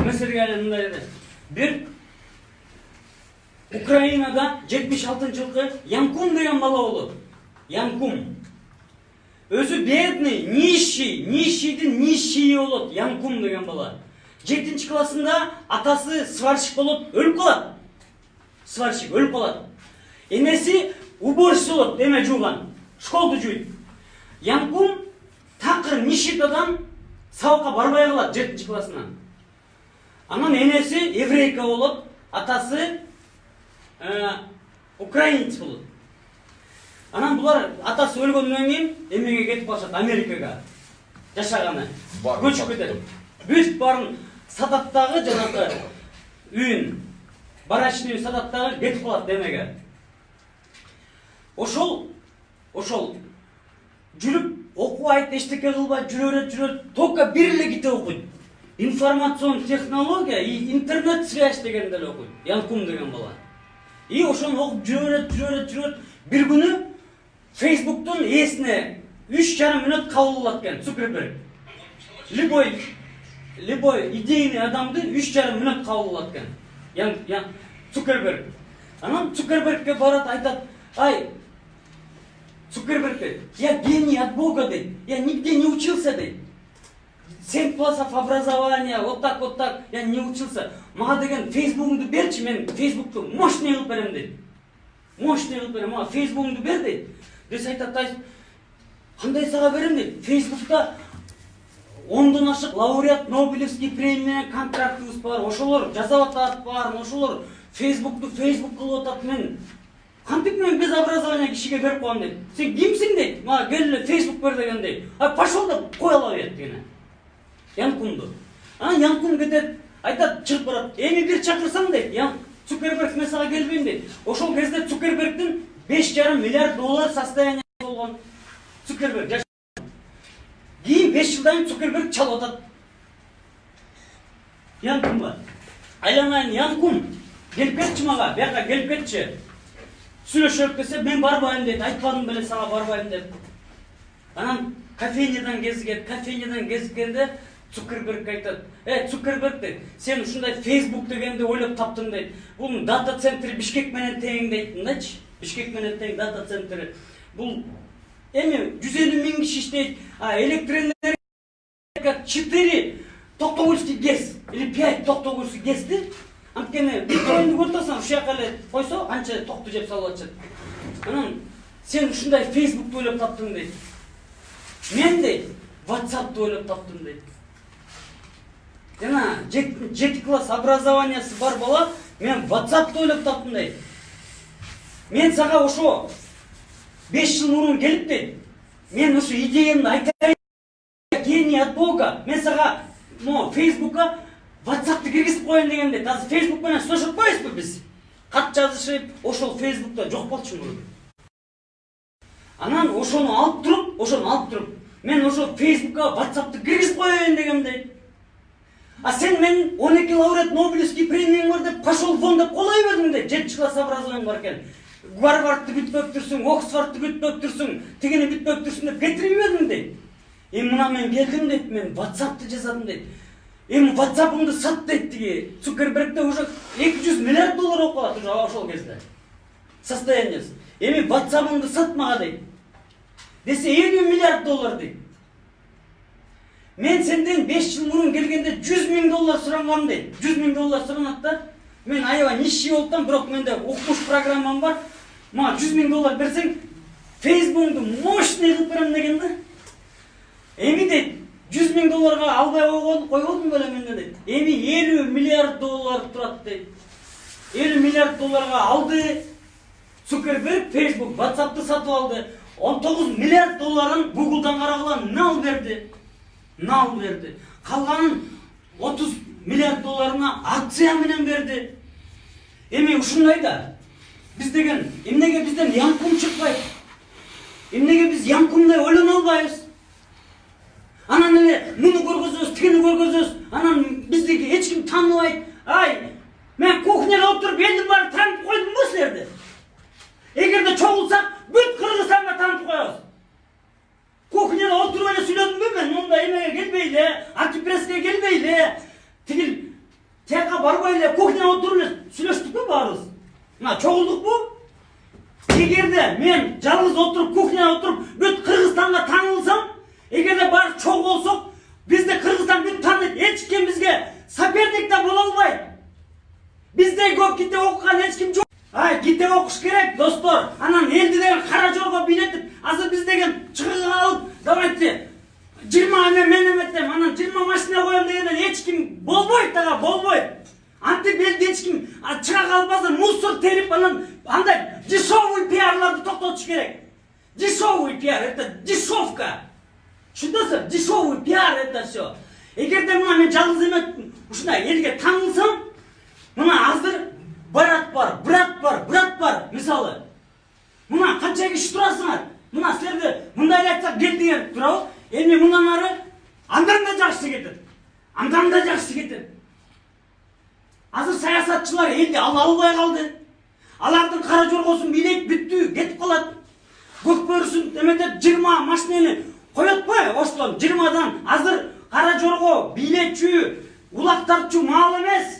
Меселге мындай эле. Бир Украинада 76-жылкы Янкум деген бала болот. Янкум. Өзү бедный, нищийдин нищийи болот. Янкум деген бала. 7-ci классында атасы сварщик болот, өлүп калат. Сварщик өлүп калат. Энеси уборщик болот, эме жууган. Школду жууйт. Янкум такыр нищетадан сабакка барбай калат 7-ci классынан. Анан энеси еврейка болот, атасы украинец болот. Анан булар атасы өлгөндөн кийин эмеге кетип калышат, Америкага. Жашаганы. Көчүп кетет. Бүт барын сататтагы жанагы үйүн, барачный сататтагы кетип калат эмеге. Ошол жүрүп окубайт, эчтеке кылбайт, жүрөт, только бир эле китеп окуйт. Информацион технология и интернет связь дегенди эле окуйт. Янкум деген бала. И ошону окуп жүрөт. Бир күнү Facebook'тун эсине 3,5 мүнөт кабыл кылат экен Цукерберг. Любой идейный адамды 3,5 мүнөт кабыл кылат экен. Цукерберг. Анан Цукербергке барат, айтат: "Ай, Цукерберг, я гений от Бога, дейт. Я нигде не учился, дейт. 7 классов образования, вот так, я не учился. Мага деген Facebook'умду берчи, мен Facebook'ту мощный кылып берем, дейт. Мощный кылып берем, мага Facebook'умду бер, дейт. Десе айтат: "Кандай сага берем?" дейт. Facebook'та 10дон ашык лауреат Нобелевский премия контрактыбыз бар. Ошолор жазап атат бар, ошолор Facebook'ту Facebook кылып атат. Мен кантип мен без образования кишиге берип коем, дейт. Сен кимсиң, дейт. Мага кел эле Facebook бер деген, дейт. Пошел деп кой ала берет деген. Янкумду. Янкум кетет, айтат, чыгып барат. Эми бир чакырсаң, дейт. Цукерберг мен сага келбейм, дейт. Ошол кезде Цукербергдин 5,5 миллиард доллар состояние болгон. Цукерберг кийин 5 жылдан кийин Цукерберг чалып атат. Янкумга айланайын, Янкум келип кетчи мага, бияка келип кетчи. Сүйлөшөк десе, мен барбайм, дейт. Айтпадым беле сага барбайм деп. Анан кофейнядан кезиккенде Цукерберг айтат: Цукерберг, дейт, сен ушундай Facebook дегенди ойлоп таптың, дейт. Бул дата центри Бишкек менен тең, дейт. Мындайчы, Бишкек менен тең дата центри. Бул эми 150 миң киши иштейт. Электроэнергия 4 токтогульский ГЭС или 5 токтогульский ГЭСти. Анткени биткоинди көрсөң, ушул жака эле койсо, канча токту жеп салып атышат. Анан сен ушундай Facebook'ты ойлоп таптың, дейт. Мен, дейт, WhatsApp'ты ойлоп таптым, дейт. Жана 7 класс образованиясы бар бала, мен WhatsApp'ты ойлоп таптым, дейт. Мен сага ошо 5 жыл мурун келип, дейт. Мен ушу идеямды айтайын, гений от Бога. Мен сага Facebook'ка WhatsApp'ты киргизип коеюн деген, дейт. Азыр Facebook менен сүйлөшүп коебузбу биз? Кат жазышып, ошол Facebook'та жок болчу мурун. Анан ошону алып туруп, мен ошо Facebook'ка WhatsApp'ты киргизип коеюн дегем, дейт. Сен мен 12 лауреат Нобелевский премияң бар деп, пошел вон деп колой бердиң, дейт. 7 класс образованиең бар экен. Гарвардты бүтпөп турсуң, Оксфордты бүтпөп турсуң, тигини бүтпөп турсуң деп кетирип бердиң, дейт. Мына мен келдим, дейт, мен WhatsApp'ты жасадым, дейт. WhatsApp'ымды сат, дейт, тиги. Цукербергде уже 200 миллиард доллар болуп калат уже ошол кезде. Состояниеси. WhatsApp'ымды сат мага, дейт. Десе 50 миллиард доллар, дейт. Мен сенден 5 жыл мурун келгенде 100 миң доллар сурангам, дейт. 100 миң доллар суранат да. Мен аябай нищий болуптам, бирок менде окумуш программам бар. Мага 100 миң доллар берсең, Facebook'ду мощный кылып берем деген да. Дейт, 100 миң долларга албай койгондум беле мен, дейт. 50 миллиард доллар турат, дейт. 50 миллиард долларга алды Цукерберг Facebook, WhatsApp'ты сатып алды. 19 миллиард долларын Google'дан карагыла нал берди. Калганын 30 миллиард долларына акция менен берди. Ушундай да. Биз деген эмнеге бизден Янкум чыкпайт? Эмнеге биз Янкумдай ойлоно албайбыз? Анан эле муну көргөзөбүз, тигини көргөзөбүз. Анан бизди эч ким тааныбайт. Мен кухняга отуруп элдин баарын таанып койдумбу силерди? Эгерде чогулсак, бүт Кыргызстанга таанып коебуз. Кухняда отуруп эле сүйлөдүмбү мен? Мындай эмеге келбей эле, антипресске келбей эле, тигил Çoğulduk bu. Egerde men жалгыз oturup kухняda oturup büt Kırgızстанга tanılsam, egerde bar çok olsak, bizde Kırgızstan büt tanıyt, hiç kim bizge соперник de bola албайт. Bizde көп ките окуган hiç kim жоқ. Ките окуш керек, достор. Анан элди деген кара жорго бийлетип, азыр биз деген чыгыга алып, давайте 20 мен эметем, анан 20 машина коем дегенде hiç kim болбойт ага, болбойт. Антип элди hiç kim чыга калбаса мусор терип анан андай дешевый пиарларды токтотуш керек. Дешевый пиар, это дешевка. Түшүнөсүң? Дешевый пиар это всё. Эгерде мына мен жалгыз эмес ушундай элге таанылсам, мына азыр брат бар, мисалы. Мына канча киши турасыңар? Мына силерде мындай айтсак келдиңер турабы? Эми мындан ары андан да жакшы кетет. Азыр саясатчылар элди ала албай калды. Алардын кара жоргосун бийлейт, бүттү, кетип калат. Көк бөрүсүн эметеп 20 машинени коет го, ошол 20дан азыр кара жорго бийлечү, улак тартчу маал эмес.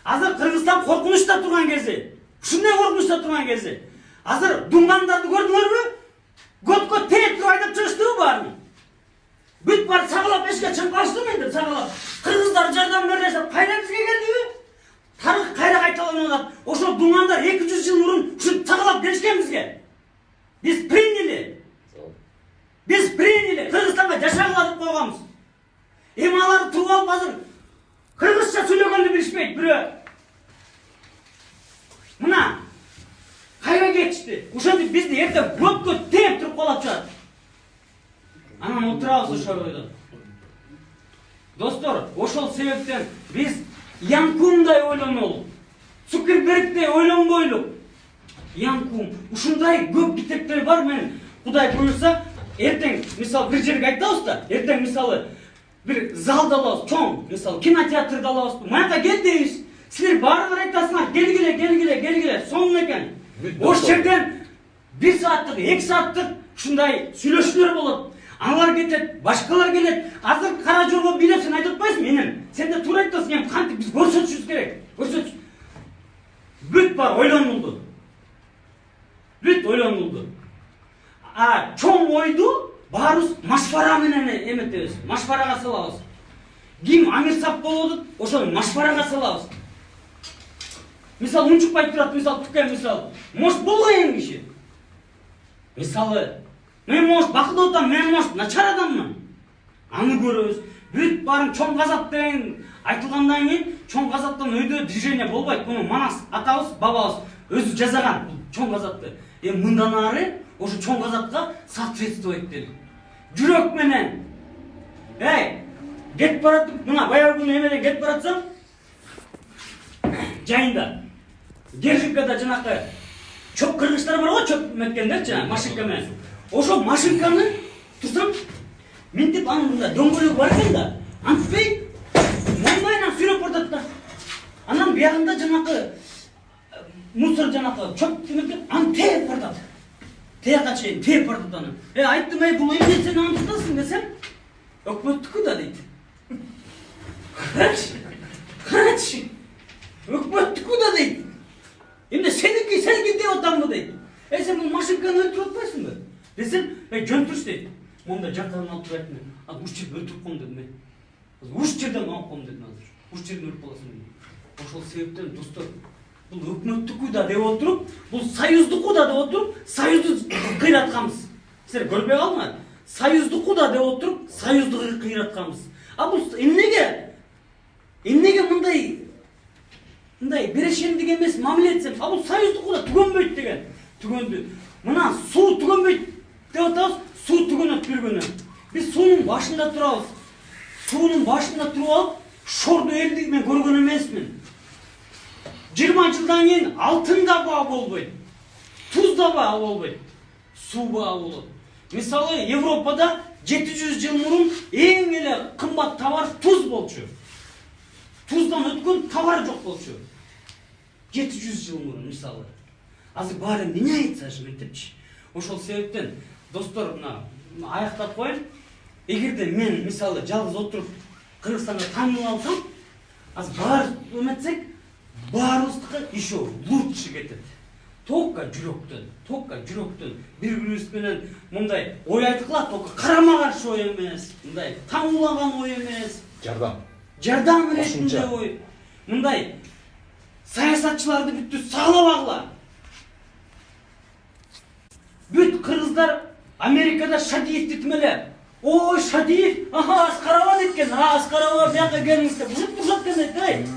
Азыр Кыргызстан коркунучта турган кезде, ушундай коркунучта турган кезде, азыр дунгандарды көрдүңөрбү? Көткө тээп туруп айдап чыгыштыбы баарын? Бүт бар сагалап эшикке чыгып калыштымы энди сагалап? Кыргыздар жардам берсе кайра бизге келдиби? Тарых кайра кайталанып атат. Ошо дуңандар 200 жыл мурун ушу сагалап келишкен бизге. Биз приняли. Кыргызстанга жашагыла деп койганбыз. Эми алар туруп алып азыр кыргызча сүйлөгөндү билишпейт бирөө. Мына кайра кетишти. Ошентип бизди эртең көткө тээп туруп калат жатат. Анан отурабыз ошол ойдо. Достор, ошол себептен биз Янкумдай ойлонолу. Цукербергдей ойлонбойлу. Янкум, ушундай көп китептер бар мен. Кудай буйрса, эртең мисалы бир жерге айтабыз да, эртең мисалы бир залда алабыз, чоң, мисалы кинотеатрда алабыз. Маяка кел дейбиз. Силер баары айтасыңар, келгиле, сонун экен. Ош жерден 1 сааттык, 2 сааттык ушундай сүйлөшүүлөр болот. Алар кетет, башкалар келет. Азыр кара жорго бийлеп сен айтып атпайсың менин. Сен де туура айтасың, эми кантип биз көрсөтүшүбүз керек. Бүт бар ойлонулду. Чоң ойду баарыбыз машвара менен эметебиз. Машварага салабыз. Ким амирсап болот, ошону машварага салабыз. Мисалы унчукпай турат, мисалы түккен мисалы. Может болбойм киши. Мисалы мен может бакылдап атам, мен может начар адаммын. Аны көрөбүз. Бүт барын чоң казап деген айтылгандан кийин чоң казаптан өйдө движение болбойт. Муну Манас атабыз, бабабыз өзү жазаган чоң казапты. Эми мындан ары ошо чоң казапка соответствовать этели. Жүрөк менен. Кетип баратып, мына баягы күнү эмеден кетип баратсам, жайында Держикада жанакы чөп кыргычтар бар го, чөп меткендер жана машинка менен. Ошо машинканы турсам, мынтип анында дөңгөлөгү бар экен да. Антпей момайнан сүрөп бардат да. Анан биягында жанакы мусор жанакы чөп тимекен антеп бардат. Тияка чейин теп бардат аны. Айттым, бул эмне сен антытасың десем, өкмөттүкү да дейт. Карачы. Өкмөттүкү да дейт. Эмне сеники деп атамбы дейт. Сен бул машинканы өлтүрүп атпайсыңбы? Десем, жөнтүрүш дейт. Монда жактан алып турайт мен. Уш жерден өлтүрүп коем дедим мен. Уш жерден алып коем дедим азыр. Уш жерден өлүп каласың дедим. Ошол себептен достор, бул өкмөттүкү да деп отуруп, бул союздуку да деп отуруп, союзду кыйратканбыз. Силер көрбөй калдыңар. Союздуку да деп отуруп, союзду кыйратканбыз. Бул эмнеге мындай берешендик эмес мамиле этсем, бул союздуку да түгөнбөйт деген. Түгөндү. Мына суу түгөнбөйт деп атабыз, суу түгөнөт бир күнү. Биз суунун башында турабыз. Суунун башында туруп алып, шорду элди мен көргөн эмесмин. 20 жылдан кийин алтын да баа болбойт. Туз да баа болбойт. Суу баа болот. Мисалы Европада 700 жыл мурун эң эле кымбат товар туз болчу. Туздан өткөн товар жок болчу. 700 жыл мурун мисалы. Азыр баары меняется мынтипчи. Ошол себептен достор, мына аяктап коеюн. Эгерде мен мисалы жалгыз отуруп Кыргызстанга таңылып алсам, азыр баары эметсек, Баарыбыздыкы ишо лучше кетет. Только жүрөктөн бири-бирибиз менен мындай ой айтылат, только карама каршы ой эмес, мындай таңуулаган ой эмес. Жардам ретинде ой. Мындай саясатчыларды бүттү сагалабагыла. Бүт кыргыздар Америкада Шадиевди тимеле. Ой, Шадиев, Аскарова деткен, Аскарова бияка келиңиз деп, турушат экен дейт.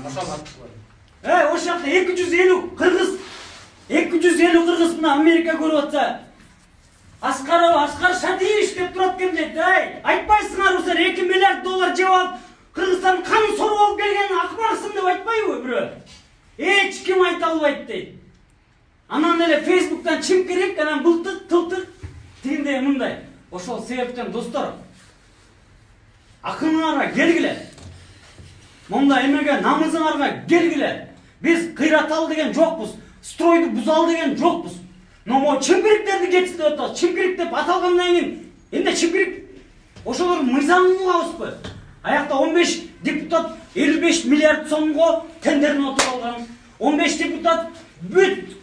Ошол жакта 250 кыргыз, 250 кыргыз мына Америка көрүп атса, Аскар Шадиевич деп турат экен дейт. Айтпайсыңар ушар 2 миллиард доллар жеп алып, Кыргызстан канын соруп алып келген акмаксың деп айтпайбы бирөө? Эч ким айта албайт дейт. Анан эле Facebook'tan чим керек, анан былтык, тылтык, тигиндей мындай. Ошол себептен достор, акыңарга келгиле. Монда эмеге намызыңарга келгиле. Биз кыйратал деген жокпуз, стройду бузал деген жокпуз. Но мо чимпириктерди кетсин деп атабыз. Чимпирик деп аталгандан кийин эмне чимпирик? Ошолор мыйзамын угабызбы? Аякта 15 депутат 55 миллиард сомго тендерин отуруп алган. 15 депутат бүт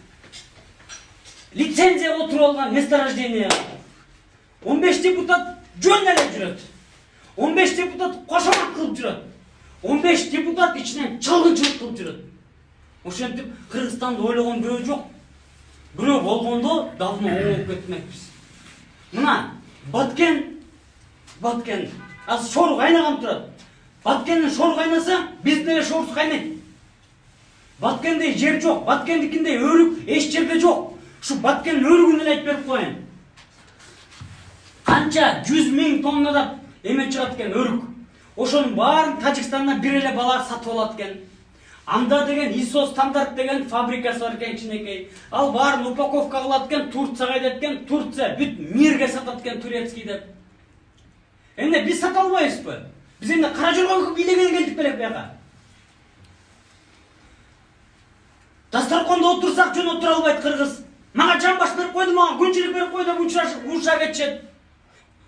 лицензия отуруп алган месторождение. 15 депутат жөн эле жүрөт. 15 депутат кошомак кылып жүрөт. 15 депутат ичинен чалгынчылык кылып жүрөт. Ошентип Кыргызстанды ойлогон бирөө жок. Бирөө болгондо давно оңоп кетмекпиз. Мына Баткен аз шору кайнаган турат. Баткендин шору кайнаса, биздин эле шорубуз кайнайт. Баткенде жер жок, Баткендикинде өрүк эч жерде жок. Ушу Баткен өрүгүн эле айтып берип коеюн. Канча 100 000 тоннада эме чыгат экен өрүк. Ошонун баарын Тажикстандан бир эле бала сатып алат экен. Анда деген ISO стандарт деген фабрикасы бар экен кичинекей. Ал баарын упаковка кылат экен, Турцияга айдат экен, Турция бүт мирге сатат экен турецкий деп. Эмне биз сата албайбызбы? Биз эмне кара жорго бийлегени келдик белек буяка? Дасторкондо отурсак жөн отура албайт кыргыз. Мага жамбаш берип койду, мага күнчүлүк берип койду, уча кетчет.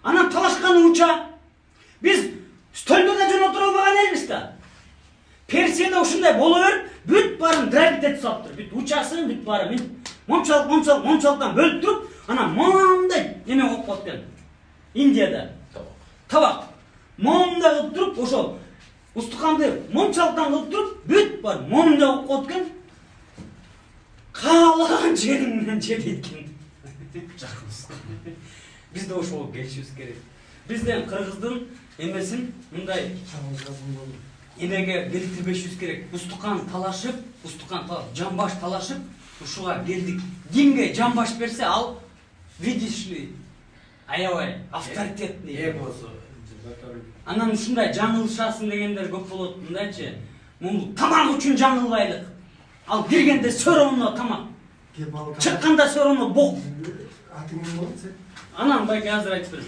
Анан талашканы уча. Биз стөлдө да жөн отура албаган элбиз да. Персияда ушундай боло берип, бүт баарын гравитет саптыр. Бүт учасын, бүт баары момчалыктан бөлүп туруп, анан моундай эме болуп калат экен. Индияда табак. Моундай кылып туруп, ошол устуканды момчалыктан кылып туруп, бүт баары моундай болуп калат экен. Каалаган жериң менен же дейт экен. Биз да ошого келишибиз керек. Бизден кыргыздын эмесин мындай эмеге келтирбешибиз керек. Устукан талашып, жамбаш талашып, ушуга келдик. Кимге жамбаш берсе, ал видишь ли, аябай авторитетный. Анан ушундай жаңылышасың дегендер көп болот. Мындайчы, муну тамак үчүн жаңылбайлык. Ал киргенде сөрөөнө тамак. Чыкканда сөрөөнө бок. Анан байке азыр айтып берем.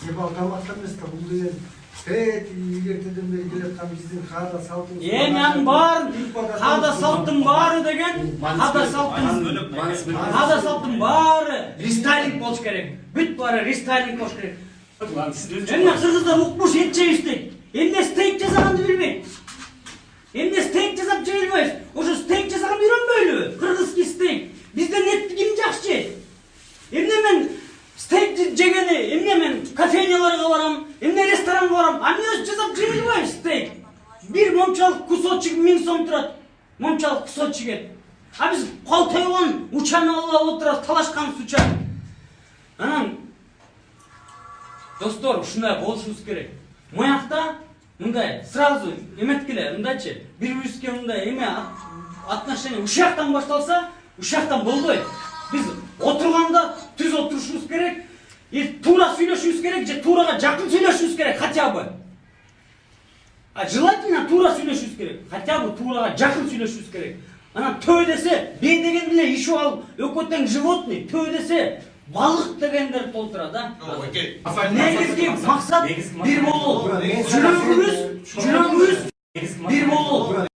Ебал тамактан эмес да, бул деген эгертеден бери келаткан биздин каада салтыбыз. Анын баарын каада салттын баары деген, каада салттын баары рестайлинг болуш керек. Бүт баары рестайлинг болуш керек. Эмне кыргыздар укмуш эт жейбиз дейт. Эмне стейк жасаганды билбейт. Эмне стейк жасап жей албайбыз. Ошо стейк жасаганды үйрөнбөйлүбү? Кыргызский стейк. Бизден этти ким жакшы жейт? Эмне мен стейк жегени, эмне мен кофейняларга барам, эмне ресторанга барам, а мен өзү жасап жей албайм стейк. Бир момчалык кусочек 1000 сом турат. Момчалык кусочек. А биз кол тойгон учаны алып отурабыз, талашкан уча. Анан достор, ушундай болушубуз керек. Моякта мындай сразу эметкиле, мындайчы, бири-бирибизге мындай эме отношение ушактан башталса, ушактан болбойт. Биз отурганда түз отурушубуз керек, туура сүйлөшүбүз керек, же туурага жакын сүйлөшүбүз керек, хотя бы. Желательно туура сүйлөшүбүз керек, хотя бы туурага жакын сүйлөшүбүз керек. Анан төө десе, бен деген эле иши ал өкөтең животный, төө десе балык дегендер толтура да. Негизги максат бир болуу. Жүрөгүбүз бир болуу.